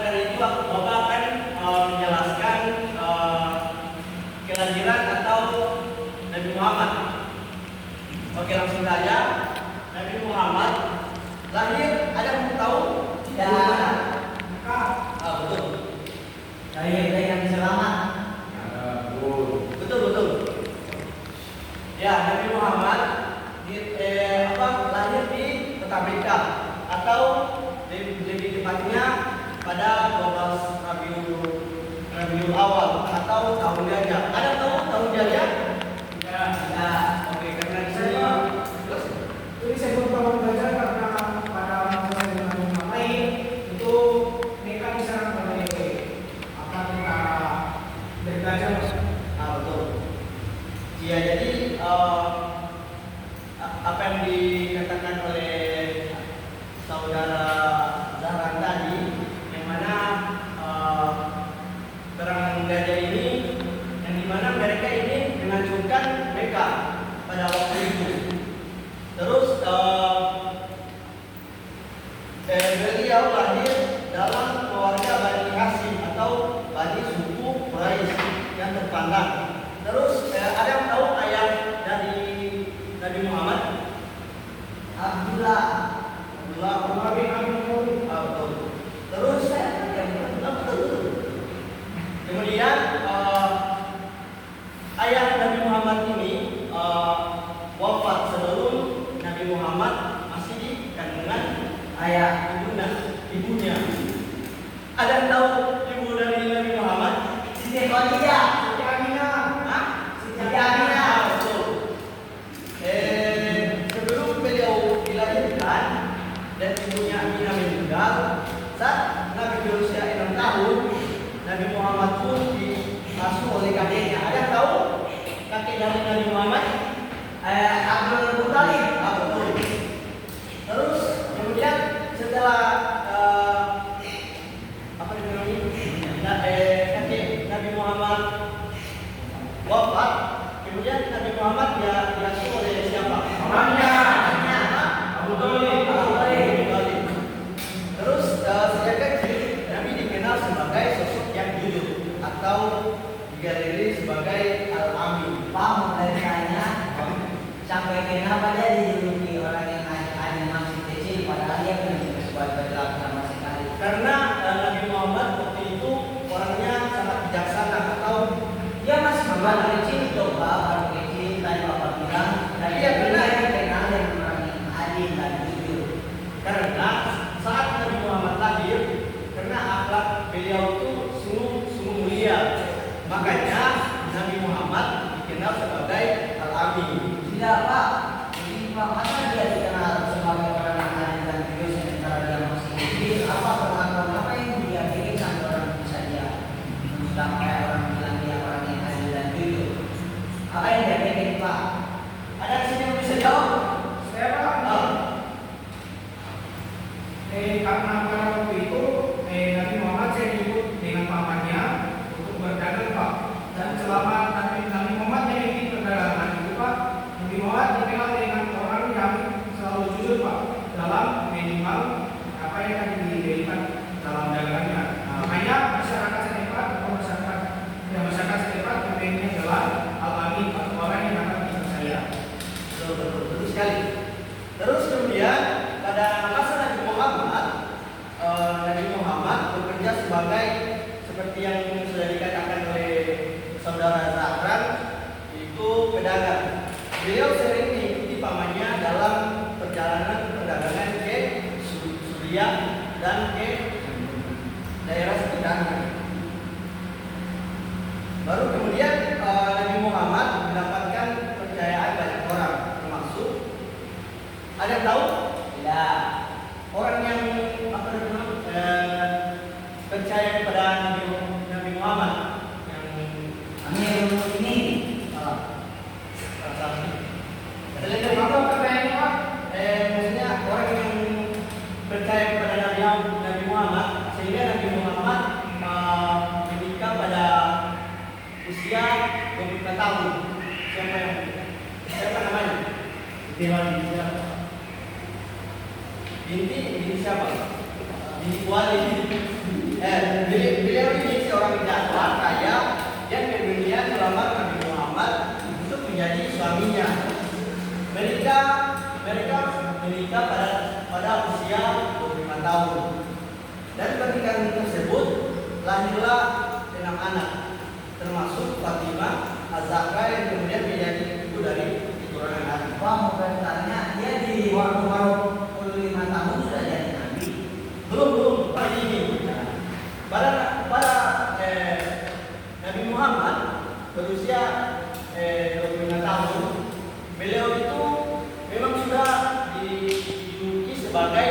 dari itu Bapak akan menjelaskan kelahiran atau Nabi Muhammad. Oke, langsung saja. Nabi Muhammad lahir, ada yang tahu? Tidak. Betul. Lahir dari Nabi Selamat. Betul. Ya, Nabi Muhammad lahir di kota Mekah atau lebih tepatnya pada 12 Rabiul Awal atau tahun gajah. Ada tahu tahun gajah? Ya. Oke, karena di sini Ini saya belum tahu belajar karena pada masa yang lain itu mereka diserang oleh tentara dari gajah. betul. Ya, jadi apa yang dikatakan oleh saudara Zahran tadi, yang mana perang gajah ini, yang dimana mereka ini menghancurkan Mekah pada waktu itu. Terus beliau lahir dalam keluarga Bani Hashim atau Bani suku Quraisy yang terpandang. Terus ada yang tahu ayah dari Nabi Muhammad? Abdullah. Betul. Terus betul. Kemudian ayah Nabi Muhammad ini wafat sebelum Nabi Muhammad masih di kandungan ayah ibunya. Ada yang tahu ibu dari Nabi Muhammad? Siti Khadijah. Siti Aminah. Betul. Sebelum beliau dilahirkan dan ibunya Aminah meninggal, saat Nabi berusia 6 tahun, Nabi Muhammad pun diasuh oleh kakeknya. Ada yang tahu kakek dari Nabi Muhammad? Abdul Muthalib. Betul. Terus kemudian setelah kakek Nabi Muhammad wafat, kemudian Nabi Muhammad diasuh oleh siapa? Abu Thalib. Terus sejak kecil Nabi dikenal sebagai sosok yang jujur atau digaleri sebagai Al-Amin. Pak, dari saya sampai kenapa dia dijuluki orang yang hanya masih kecil padahal dia punya sebuah berlaku sama sekali. Karena Nabi Muhammad waktu itu orangnya sangat bijaksana atau Dia masih baru kecil, baru kecil tadi bapak bilang dan Iya, dia benar. dikenal dengan orang yang adil dan jujur. karena saat Nabi Muhammad lahir, karena akhlak beliau itu sungguh mulia, makanya Nabi Muhammad dikenal sebagai Al-Amin. Tidak Pak, jadi Pak, masa dia dikenal sebagai orang yang adil dan jujur sementara dia masih kecil? Apa pengakuan apa yang dia bikin sampai orang bisa dia sampai orang bilang dia orang yang adil dan jujur? Apa yang dia bikin Pak? Ada di sini yang bisa jawab? Saya Pak, karena pada waktu itu Nabi Muhammad saya diikut dengan pamannya untuk berdagang Pak. Dan selama Nabi Muhammad memiliki perdagangan itu Pak, Nabi Muhammad dikenal dengan orang yang selalu jujur Pak dalam minimal apa yang akan diberikan dalam dagangannya. Makanya masyarakat setempat atau masyarakat setempat memiliki gelar Al-Amin atau orang yang dapat dipercaya. Betul sekali. Terus kemudian pada masa Nabi Muhammad bekerja seperti yang sudah dikatakan oleh saudara Zahran, itu pedagang. Beliau sering mengikuti pamannya dalam perjalanan perdagangan ke Suriah dan ke daerah sekitarnya. Baru kemudian Nabi Muhammad mendapatkan kepercayaan banyak orang, termasuk ada yang tahu? Tidak. Orang yang percaya kepada Nabi Muhammad yang Amirul Mukminin. Apa pertanyaannya Pak? maksudnya orang yang percaya kepada Nabi Muhammad sehingga Nabi Muhammad menikah pada usia 25 tahun. Siapa namanya? Binti siapa? Binti Walid. Beliau ini seorang dakwah kaya yang kemudian melamar Nabi Muhammad untuk menjadi suaminya. Mereka menikah pada usia 25 tahun. Dan pernikahan tersebut lahirlah 6 anak, termasuk Fatimah Az-Zahra yang kemudian menjadi ibu dari keturunan Nabi. Wah, mau bertanya, dia di waktu 25 tahun sudah jadi nabi? Belum pagi ini. Pada Nabi Muhammad berusia 25 tahun, beliau itu memang sudah dijuluki sebagai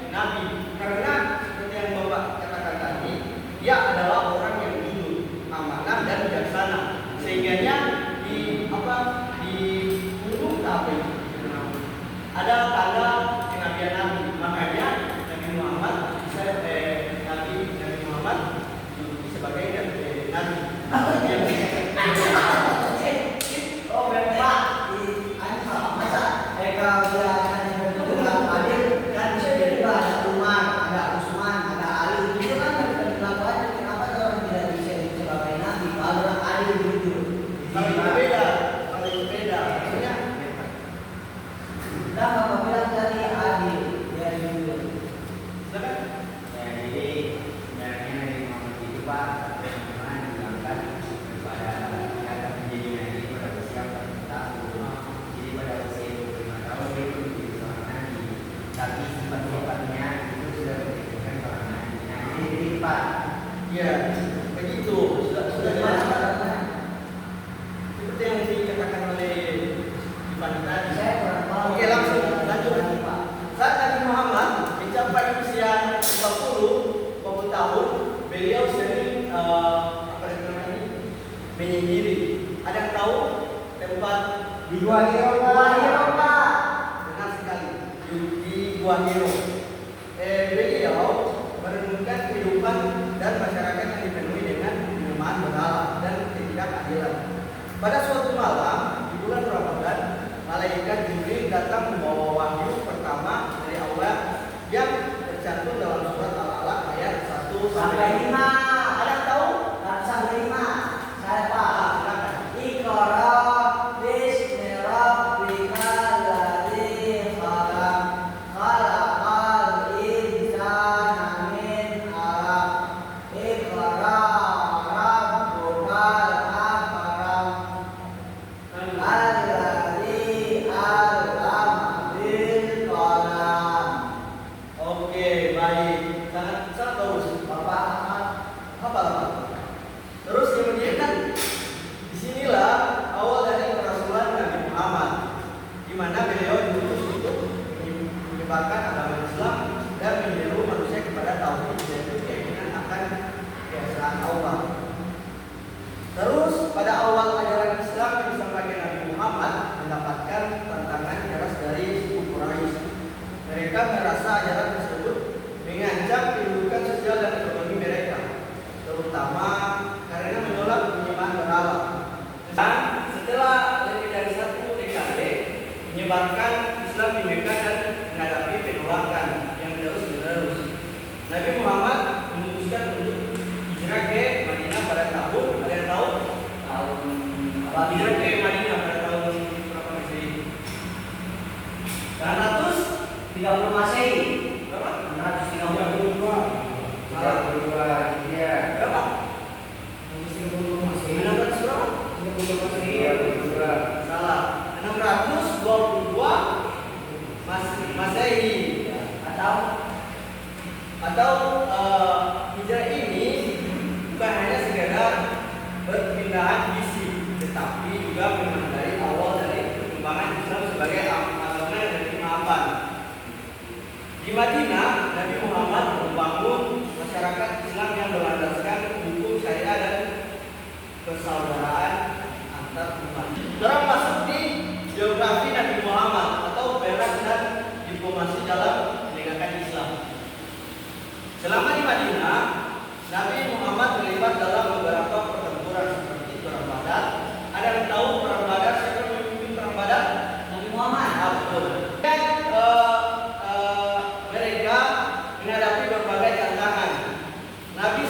nabi karena seperti yang Bapak katakan tadi, dia adalah orang yang jujur, amanah dan bijaksana, sehingga di punggung tapi ada tanda kenabian Nabi. Makanya Nabi Muhammad Nabi Muhammad dijuluki sebagai nabi. Oh, Bapak, masa kalau dia hanya bertugas adil kan bisa jadi ada Umar, ada Utsman, ada Ali, itu kan berlaku adil. Kenapa orang tidak bisa disebut sebagai nabi? Kalau orang adil jujur. Kalau itu beda. Maksudnya Nah, Bapak bilang tadi adil, dia jujur. silakan. Ya, jadi sebenarnya Nabi Muhammad itu Pak memang diangkat kepada akan menjadi nabi pada usia 40 tahun. Jadi pada usia 25 tahun dia belum menjadi seorang nabi, tapi sifat-sifatnya itu sudah menjadikan seorang nabi. Nah, jadi Pak, Ya, begitu. Sudah jelas. Seperti yang dikatakan oleh Ivan tadi. Saya kurang tahu. Oke, langsung lanjut. Pak. Saat Nabi Muhammad mencapai usia 40 tahun, beliau sering menyendiri. Ada yang tahu tempat Di Gua Hiro, Pak. benar sekali di Gua Hiro. Beliau merenungkan kehidupan dan masyarakat yang dipenuhi dengan penerimaan berhala dan ketidakadilan. Pada suatu malam di bulan Ramadan, malaikat Jibril datang membawa wahyu pertama dari Allah yang tercantum dalam surat Al-Alaq ayat 1 Sampai 5. Ada yang tahu? Sampai 5. Saya Pak. Silakan. Iqra bismi rabbikal ladzi khalaq. Khalaqal insana min 'alaq. Iqra rabbukal akram. Alladzi 'allama bil qalam. Oke, baik. Sangat bagus. Bapak Apa? Terus kemudian disinilah awal dari kerasulan Nabi Muhammad, di mana beliau diutus untuk menyebarkan agama Islam dan menyeru manusia kepada tauhid, yaitu keyakinan akan keesaan Allah. Terus pada awal ajaran Islam yang disampaikan Nabi Muhammad mendapatkan tantangan keras dari suku Quraisy. Mereka merasa ajaran tersebut mengancam kedudukan sosial dan ekonomi mereka, terutama karena menolak penyembahan berhala. Dan setelah lebih dari 1 dekade menyebarkan Islam di Mekah dan menghadapi penolakan yang terus-menerus, Nabi Muhammad memutuskan untuk hijrah ke Madinah pada tahun, ada yang tahu? Hijrah ke Madinah pada tahun berapa Masehi? 30 Masehi. Berapa? 632. 32 ya. Berapa? 30 Masehi. 600 berapa? 30 Masehi. 32. Salah. 622 Masehi. Atau hijrah ini bukan hanya sekedar perpindahan visi, tetapi juga memang dari awal dari perkembangan Islam sebagai agama yang maafan. Di Madinah, Nabi Muhammad membangun masyarakat Islam yang berlandaskan hukum syariat dan persaudaraan antar umat. Sekarang masuk di geografi Nabi Muhammad atau peran dan diplomasi dalam menegakkan Islam. Selama di Madinah, Nabi Muhammad terlibat dalam beberapa pertempuran seperti Perang Badar. Ada yang tahu Perang Badar? Siapa yang memimpin Perang Badar? Nabi Muhammad. Betul. Dan mereka menghadapi berbagai tantangan. Nabi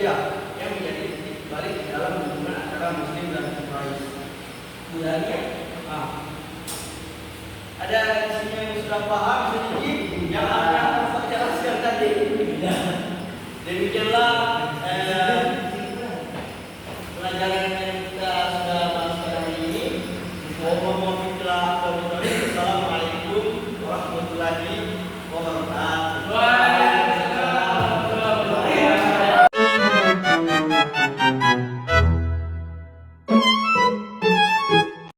Hudaybiah yang menjadi titik balik di dalam hubungan antara Muslim dan Quraisy. Hudaybiah. Ah. Ada di sini yang sudah paham sedikit yang akan saya jelaskan tadi. Demikianlah